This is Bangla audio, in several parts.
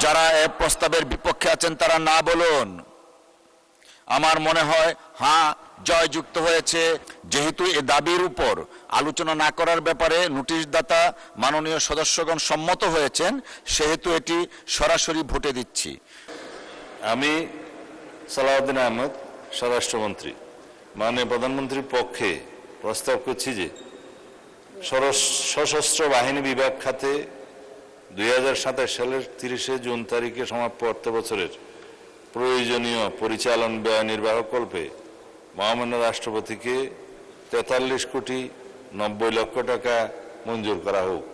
যারা এ প্রস্তাবের বিপক্ষে আছেন তারা না বলুন। আমার মনে হয় হ্যাঁ জয়যুক্ত হয়েছে। যেহেতু এ দাবির উপর আলোচনা না করার ব্যাপারে নোটিশদাতা মাননীয় সদস্যগণ সম্মত হয়েছেন, সেহেতু এটি সরাসরি ভোটে দিচ্ছি। আমি সালাউদ্দিন আহমেদ, স্বরাষ্ট্রমন্ত্রী, মাননীয় প্রধানমন্ত্রীর পক্ষে প্রস্তাব করছি যে সশস্ত্র বাহিনী বিভাগ খাতে 2027 সালের 30 জুন তারিখে সমাপ্ত অর্থ বছরের প্রয়োজনীয় পরিচালন ব্যয় নির্বাহকল্পে মহামান্য রাষ্ট্রপতিকে 43,90,00,000 টাকা মঞ্জুর করা হোক।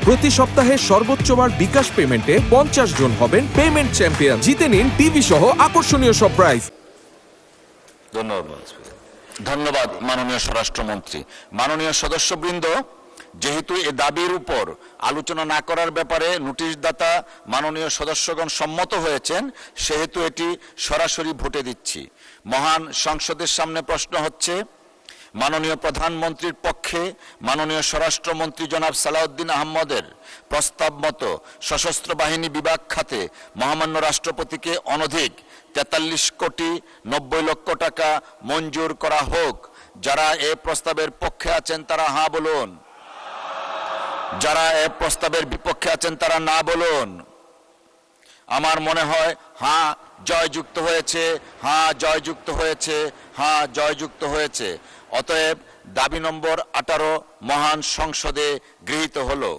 প্রতি সপ্তাহে সর্বোচ্চবার বিকাশ পেমেন্টে 50 জন হবেন পেমেন্ট চ্যাম্পিয়ন। জিতে নিন টিভি সহ আকর্ষণীয় সব প্রাইজ। ধন্যবাদ। ধন্যবাদ মাননীয় স্বরাষ্ট্রমন্ত্রী। মাননীয় সদস্যবৃন্দ, যেহেতু এ দাবির উপর আলোচনা না করার ব্যাপারে নোটিশদাতা মাননীয় সদস্যগণ সম্মত হয়েছেন, সেহেতু এটি সরাসরি ভোটে দিচ্ছি। মহান সংসদের সামনে প্রশ্ন হচ্ছে, মাননীয় প্রধানমন্ত্রীর পক্ষে মাননীয় স্বরাষ্ট্রমন্ত্রী জনাব সালাউদ্দিন আহমদের প্রস্তাব মতো সশস্ত্র বাহিনী বিভাগ খাতে মহামান্য রাষ্ট্রপতিকে অনধিক 43,90,00,000 টাকা মঞ্জুর করা হোক। যারা এ প্রস্তাবের পক্ষে আছেন তারা হ্যাঁ বলুন। যারা এ প্রস্তাবের বিপক্ষে আছেন তারা না বলুন। আমার মনে হয় হ্যাঁ জয়যুক্ত হয়েছে, হ্যাঁ জয়যুক্ত হয়েছে, হ্যাঁ জয়যুক্ত হয়েছে। অতএব দাবি নম্বর 18 মহান সংসদে গৃহীত হলো।